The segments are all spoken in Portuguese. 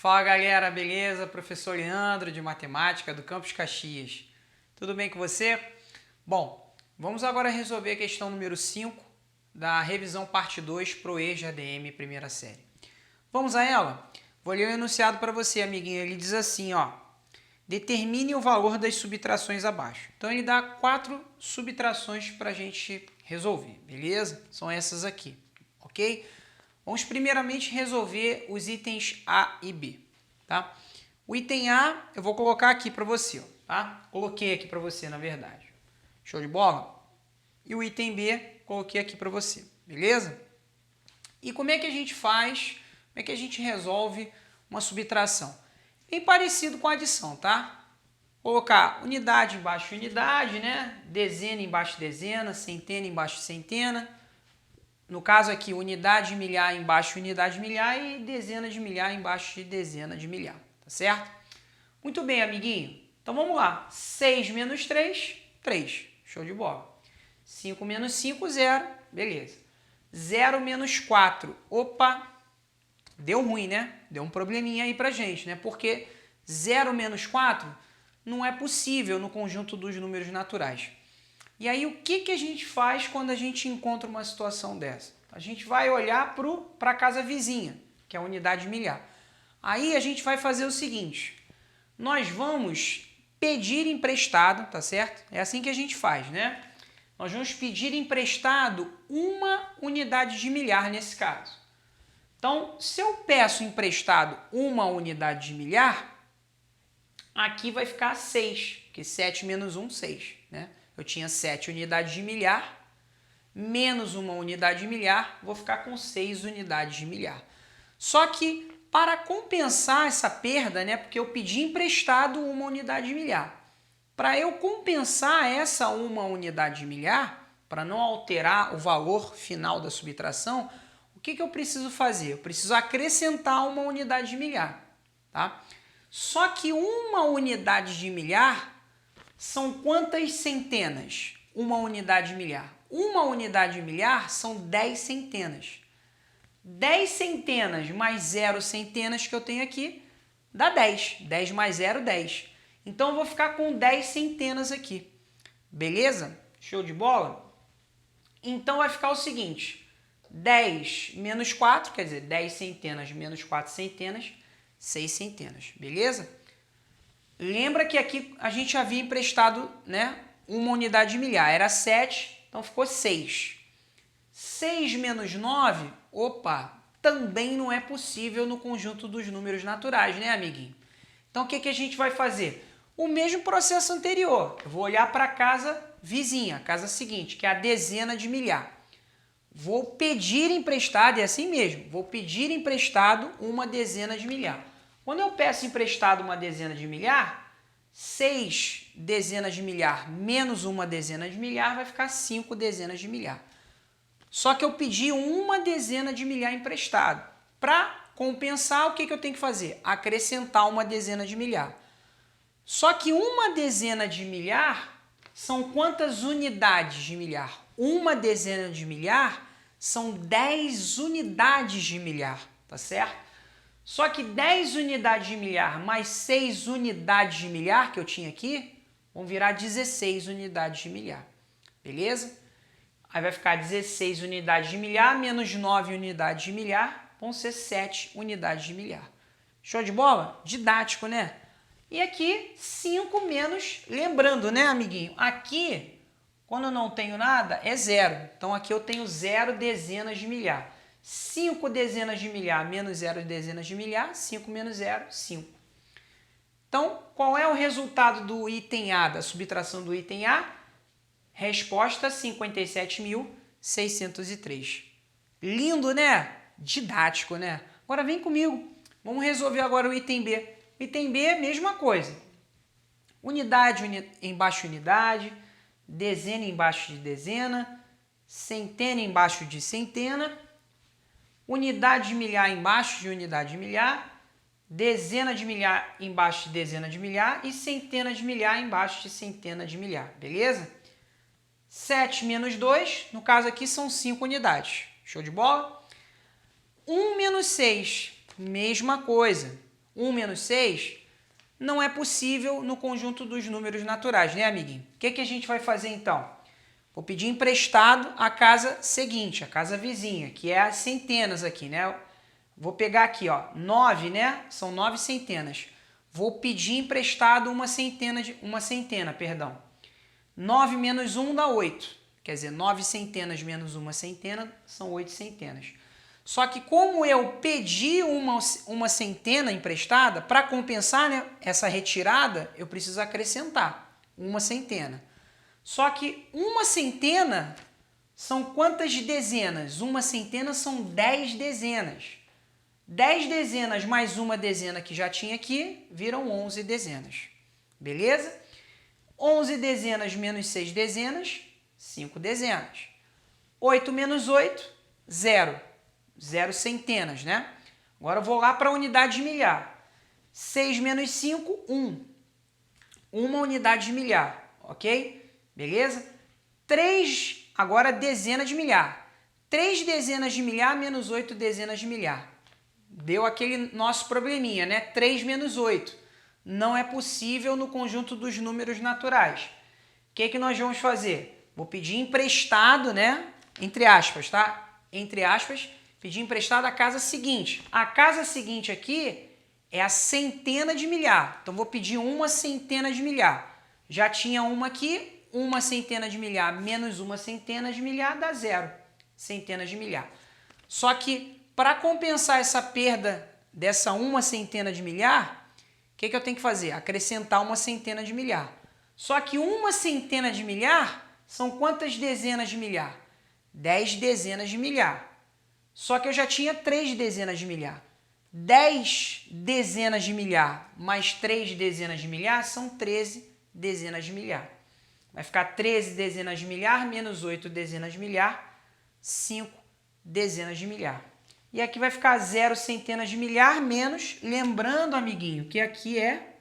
Fala galera, beleza? Professor Leandro de Matemática do Campus Caxias. Tudo bem com você? Bom, vamos agora resolver a questão número 5 da revisão parte 2 para o EJA-ADM primeira série. Vamos a ela? Vou ler o enunciado para você, amiguinho. Ele diz assim, ó. Determine o valor das subtrações abaixo. Então ele dá 4 subtrações para a gente resolver, beleza? São essas aqui, ok? Vamos primeiramente resolver os itens A e B, tá? O item A eu vou colocar aqui para você, ó, tá? Coloquei aqui para você, na verdade. Show de bola? E o item B coloquei aqui para você, beleza? E como é que a gente faz, como é que a gente resolve uma subtração? Bem parecido com a adição, tá? Colocar unidade embaixo de unidade, né? Dezena embaixo de dezena, centena embaixo de centena. No caso aqui, unidade de milhar embaixo de unidade de milhar e dezena de milhar embaixo de dezena de milhar, tá certo? Muito bem, amiguinho. Então vamos lá. 6 menos 3, 3. Show de bola. 5 menos 5, 0. Beleza. 0 menos 4. Opa! Deu ruim, né? Deu um probleminha aí pra gente, né? Porque 0 menos 4 não é possível no conjunto dos números naturais. E aí, o que a gente faz quando a gente encontra uma situação dessa? A gente vai olhar para a casa vizinha, que é a unidade milhar. Aí a gente vai fazer o seguinte, nós vamos pedir emprestado, tá certo? É assim que a gente faz, né? Nós vamos pedir emprestado uma unidade de milhar nesse caso. Então, se eu peço emprestado uma unidade de milhar, aqui vai ficar 6, porque 7 menos 1, 6, né? Eu tinha 7 unidades de milhar, menos uma unidade de milhar, vou ficar com 6 unidades de milhar. Só que, para compensar essa perda, né, porque eu pedi emprestado uma unidade de milhar, para eu compensar essa uma unidade de milhar, para não alterar o valor final da subtração, o que eu preciso fazer? Eu preciso acrescentar uma unidade de milhar, tá? Só que uma unidade de milhar são quantas centenas? Uma unidade de milhar. Uma unidade de milhar são 10 centenas. 10 centenas mais 0 centenas que eu tenho aqui dá 10. 10 mais 0, 10. Então eu vou ficar com 10 centenas aqui. Beleza? Show de bola? Então vai ficar o seguinte. 10 menos 4, quer dizer, 10 centenas menos 4 centenas, 6 centenas. Beleza? Lembra que aqui a gente havia emprestado, né, uma unidade de milhar. Era 7, então ficou 6. 6 menos 9, opa, também não é possível no conjunto dos números naturais, né, amiguinho? Então o que a gente vai fazer? O mesmo processo anterior. Eu vou olhar para a casa vizinha, a casa seguinte, que é a dezena de milhar. Vou pedir emprestado, é assim mesmo, vou pedir emprestado uma dezena de milhar. Quando eu peço emprestado uma dezena de milhar, 6 dezenas de milhar menos uma dezena de milhar vai ficar 5 dezenas de milhar. Só que eu pedi uma dezena de milhar emprestado. Para compensar, o que eu tenho que fazer? Acrescentar uma dezena de milhar. Só que uma dezena de milhar são quantas unidades de milhar? Uma dezena de milhar são 10 unidades de milhar, tá certo? Só que 10 unidades de milhar mais 6 unidades de milhar que eu tinha aqui, vão virar 16 unidades de milhar. Beleza? Aí vai ficar 16 unidades de milhar menos 9 unidades de milhar, vão ser 7 unidades de milhar. Show de bola? Didático, né? E aqui 5 menos, lembrando, né, amiguinho? Aqui, quando eu não tenho nada, é 0. Então aqui eu tenho 0 dezenas de milhar. 5 dezenas de milhar menos 0 dezenas de milhar, 5 menos 0, 5. Então, qual é o resultado do item A, da subtração do item A? Resposta 57.603. Lindo, né? Didático, né? Agora vem comigo. Vamos resolver agora o item B. O item B, mesma coisa. Unidade embaixo de unidade, dezena embaixo de dezena, centena embaixo de centena, unidade de milhar embaixo de unidade de milhar, dezena de milhar embaixo de dezena de milhar e centena de milhar embaixo de centena de milhar, beleza? 7 menos 2, no caso aqui são 5 unidades. Show de bola? 1 menos 6, mesma coisa. 1 menos 6, não é possível no conjunto dos números naturais, né, amiguinho? O que a gente vai fazer então? Vou pedir emprestado a casa seguinte, a casa vizinha, que é as centenas aqui, né? Vou pegar aqui, ó, 9, né? São 9 centenas. Vou pedir emprestado uma centena, perdão. 9 menos 1 dá 8. Quer dizer, 9 centenas menos uma centena são 8 centenas. Só que como eu pedi uma centena emprestada, para compensar, né, essa retirada, eu preciso acrescentar uma centena. Só que uma centena são quantas dezenas? Uma centena são 10 dezenas. 10 dezenas mais uma dezena que já tinha aqui, viram 11 dezenas. Beleza? 11 dezenas menos 6 dezenas, 5 dezenas. 8 menos 8, 0. 0 centenas, né? Agora eu vou lá para a unidade de milhar. 6 menos 5, 1. Uma unidade de milhar, ok? Beleza? 3, agora dezena de milhar. 3 dezenas de milhar menos 8 dezenas de milhar. Deu aquele nosso probleminha, né? 3 menos 8. Não é possível no conjunto dos números naturais. O que nós vamos fazer? Vou pedir emprestado, né? Entre aspas, tá? Entre aspas, pedir emprestado a casa seguinte. A casa seguinte aqui é a centena de milhar. Então, vou pedir uma centena de milhar. Já tinha uma aqui. Uma centena de milhar menos uma centena de milhar dá 0 centenas de milhar. Só que, para compensar essa perda dessa uma centena de milhar, o que eu tenho que fazer? Acrescentar uma centena de milhar. Só que uma centena de milhar são quantas dezenas de milhar? 10 dezenas de milhar. Só que eu já tinha 3 dezenas de milhar. 10 dezenas de milhar mais 3 dezenas de milhar são 13 dezenas de milhar. Vai ficar 13 dezenas de milhar menos 8 dezenas de milhar, 5 dezenas de milhar. E aqui vai ficar 0 centenas de milhar menos, lembrando, amiguinho, que aqui é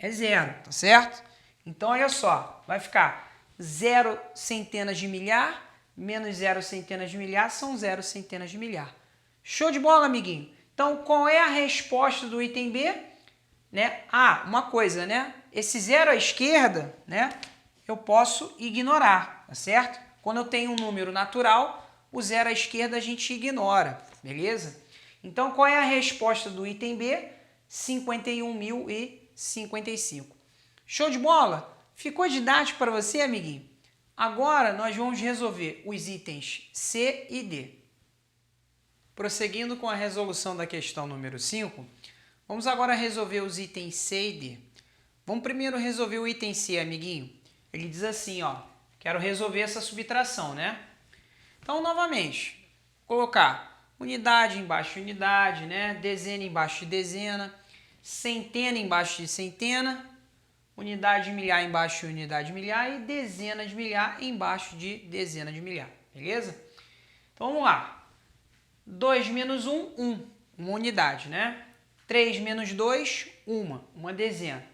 0, tá certo? Então, olha só, vai ficar 0 centenas de milhar menos 0 centenas de milhar são 0 centenas de milhar. Show de bola, amiguinho? Então, qual é a resposta do item B? Né? Ah, uma coisa, né? Esse 0 à esquerda, né? Eu posso ignorar, tá certo? Quando eu tenho um número natural, o 0 à esquerda a gente ignora, beleza? Então, qual é a resposta do item B? 51.055. Show de bola? Ficou didático para você, amiguinho? Agora, nós vamos resolver os itens C e D. Prosseguindo com a resolução da questão número 5, vamos agora resolver os itens C e D. Vamos primeiro resolver o item C, amiguinho. Ele diz assim, ó, quero resolver essa subtração, né? Então, novamente, colocar unidade embaixo de unidade, né? Dezena embaixo de dezena, centena embaixo de centena, unidade de milhar embaixo de unidade de milhar e dezena de milhar embaixo de dezena de milhar, beleza? Então, vamos lá. 2 menos 1, 1, uma unidade, né? 3 menos 2, uma dezena.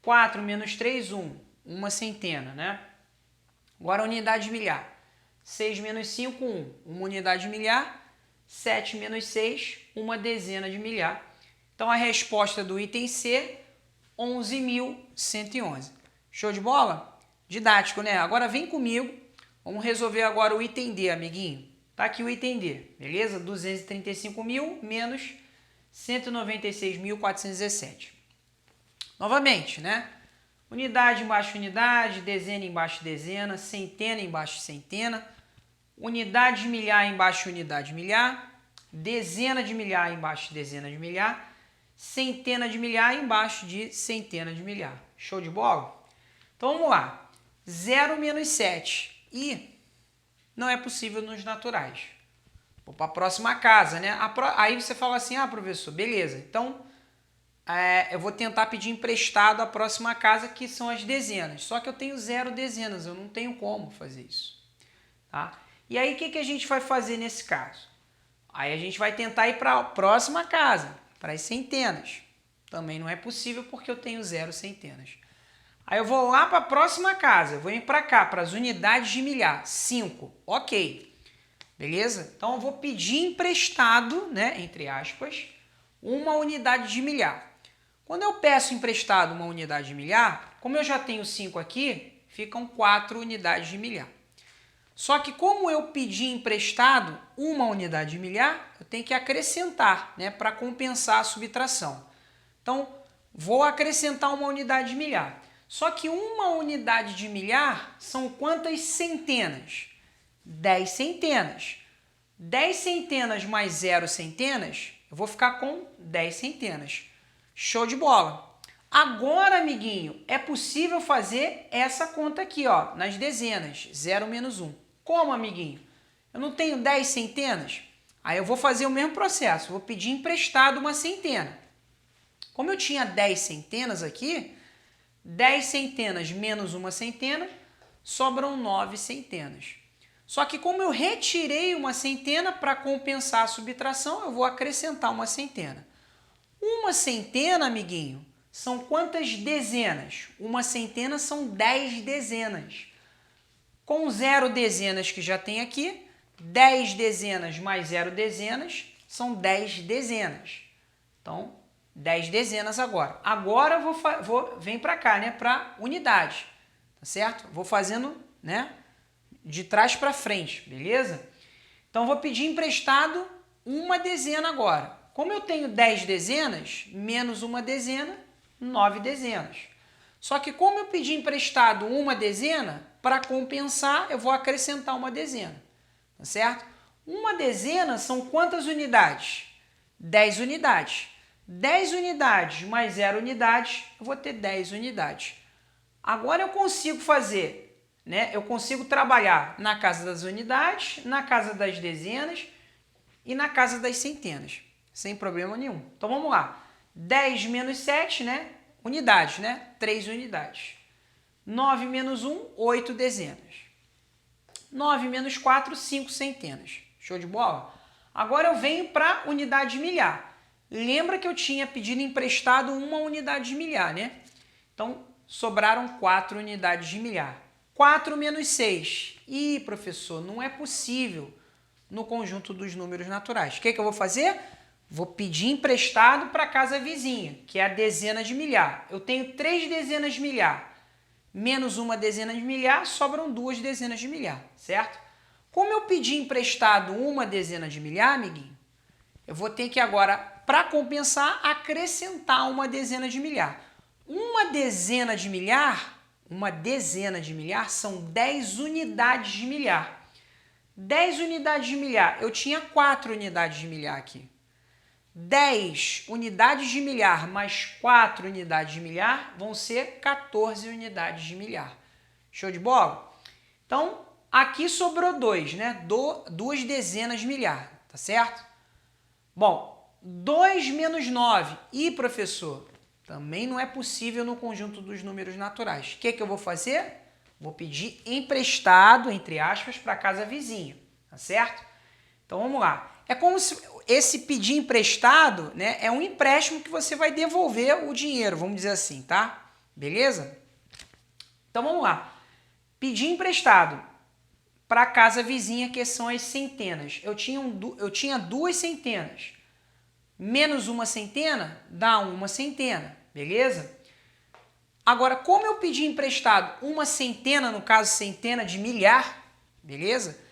4 menos 3, 1. Uma centena, né? Agora a unidade de milhar. 6 menos 5, 1. Uma unidade de milhar. 7 menos 6, uma dezena de milhar. Então a resposta do item C, 11.111. Show de bola? Didático, né? Agora vem comigo. Vamos resolver agora o item D, amiguinho. Tá aqui o item D, beleza? 235.000 menos 196.417. Novamente, né? Unidade embaixo de unidade, dezena embaixo de dezena, centena embaixo de centena, unidade de milhar embaixo de unidade de milhar, dezena de milhar embaixo de dezena de milhar, centena de milhar embaixo de centena de milhar. Show de bola? Então vamos lá. 0 menos 7. E não é possível nos naturais. Vou para a próxima casa, né? Aí você fala assim, ah, professor, beleza. Então, eu vou tentar pedir emprestado a próxima casa, que são as dezenas. Só que eu tenho 0 dezenas, eu não tenho como fazer isso. Tá? E aí, o que a gente vai fazer nesse caso? Aí a gente vai tentar ir para a próxima casa, para as centenas. Também não é possível porque eu tenho 0 centenas. Aí eu vou lá para a próxima casa, eu vou ir para cá, para as unidades de milhar, 5. Ok. Beleza? Então eu vou pedir emprestado, né, entre aspas, uma unidade de milhar. Quando eu peço emprestado uma unidade de milhar, como eu já tenho 5 aqui, ficam 4 unidades de milhar. Só que como eu pedi emprestado uma unidade de milhar, eu tenho que acrescentar, né, para compensar a subtração. Então, vou acrescentar uma unidade de milhar. Só que uma unidade de milhar são quantas centenas? 10 centenas. 10 centenas mais 0 centenas, eu vou ficar com 10 centenas. Show de bola! Agora, amiguinho, é possível fazer essa conta aqui, ó, nas dezenas, 0 menos 1. Como, amiguinho? Eu não tenho 10 centenas? Aí eu vou fazer o mesmo processo, vou pedir emprestado uma centena. Como eu tinha 10 centenas aqui, 10 centenas menos uma centena, sobram 9 centenas. Só que como eu retirei uma centena, para compensar a subtração, eu vou acrescentar uma centena. Uma centena, amiguinho, são quantas dezenas? Uma centena são 10 dezenas. Com 0 dezenas que já tem aqui, 10 dezenas mais 0 dezenas são 10 dezenas. Então, 10 dezenas agora. Agora eu vem para cá, né, para unidade, tá certo? Vou fazendo, né, de trás para frente, beleza? Então, vou pedir emprestado uma dezena agora. Como eu tenho 10 dezenas, menos uma dezena, 9 dezenas. Só que como eu pedi emprestado uma dezena, para compensar, eu vou acrescentar uma dezena, tá certo? Uma dezena são quantas unidades? 10 unidades. 10 unidades mais 0 unidades, eu vou ter 10 unidades. Agora eu consigo fazer, né? Eu consigo trabalhar na casa das unidades, na casa das dezenas e na casa das centenas, sem problema nenhum. Então vamos lá. 10 menos 7, né? Unidades, né? 3 unidades. 9 menos 1, 8 dezenas. 9 menos 4, 5 centenas. Show de bola? Agora eu venho para unidade de milhar. Lembra que eu tinha pedido emprestado uma unidade de milhar, né? Então, sobraram 4 unidades de milhar. 4 menos 6. Ih, professor, não é possível no conjunto dos números naturais. O que eu vou fazer? Vou pedir emprestado para a casa vizinha, que é a dezena de milhar. Eu tenho 3 dezenas de milhar. Menos uma dezena de milhar, sobram 2 dezenas de milhar, certo? Como eu pedi emprestado uma dezena de milhar, amiguinho, eu vou ter que agora, para compensar, acrescentar uma dezena de milhar. Uma dezena de milhar são 10 unidades de milhar. 10 unidades de milhar, eu tinha 4 unidades de milhar aqui. 10 unidades de milhar mais 4 unidades de milhar vão ser 14 unidades de milhar. Show de bola? Então, aqui sobrou 2, né? 2 dezenas de milhar, tá certo? Bom, 2 menos 9. E, professor, também não é possível no conjunto dos números naturais. O que eu vou fazer? Vou pedir emprestado, entre aspas, para a casa vizinha, tá certo? Então, vamos lá. É como se esse pedir emprestado, né, é um empréstimo que você vai devolver o dinheiro, vamos dizer assim, tá? Beleza? Então, vamos lá. Pedir emprestado para a casa vizinha, que são as centenas. Eu tinha 2 centenas. Menos uma centena dá uma centena, beleza? Agora, como eu pedi emprestado uma centena, no caso centena de milhar, beleza?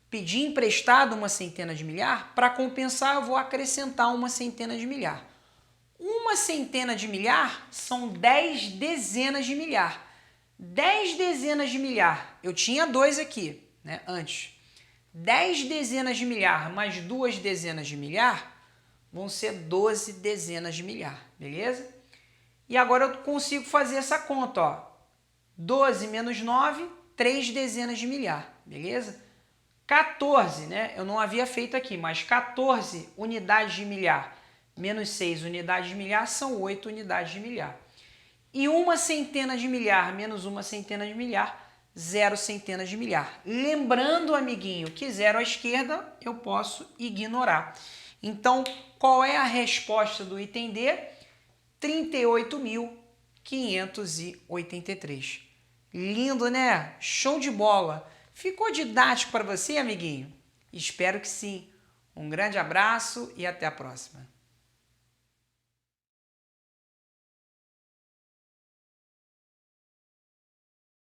Pedi emprestado uma centena de milhar, para compensar eu vou acrescentar uma centena de milhar. Uma centena de milhar são 10 dezenas de milhar. 10 dezenas de milhar, eu tinha 2 aqui, né, antes. 10 dezenas de milhar mais 2 dezenas de milhar vão ser 12 dezenas de milhar, beleza? E agora eu consigo fazer essa conta, ó. 12 menos 9, 3 dezenas de milhar, beleza? 14, né? Eu não havia feito aqui, mas 14 unidades de milhar menos 6 unidades de milhar são 8 unidades de milhar. E uma centena de milhar menos uma centena de milhar, 0 centenas de milhar. Lembrando, amiguinho, que 0 à esquerda eu posso ignorar. Então, qual é a resposta do item D? 38.583. Lindo, né? Show de bola! Ficou didático para você, amiguinho? Espero que sim. Um grande abraço e até a próxima.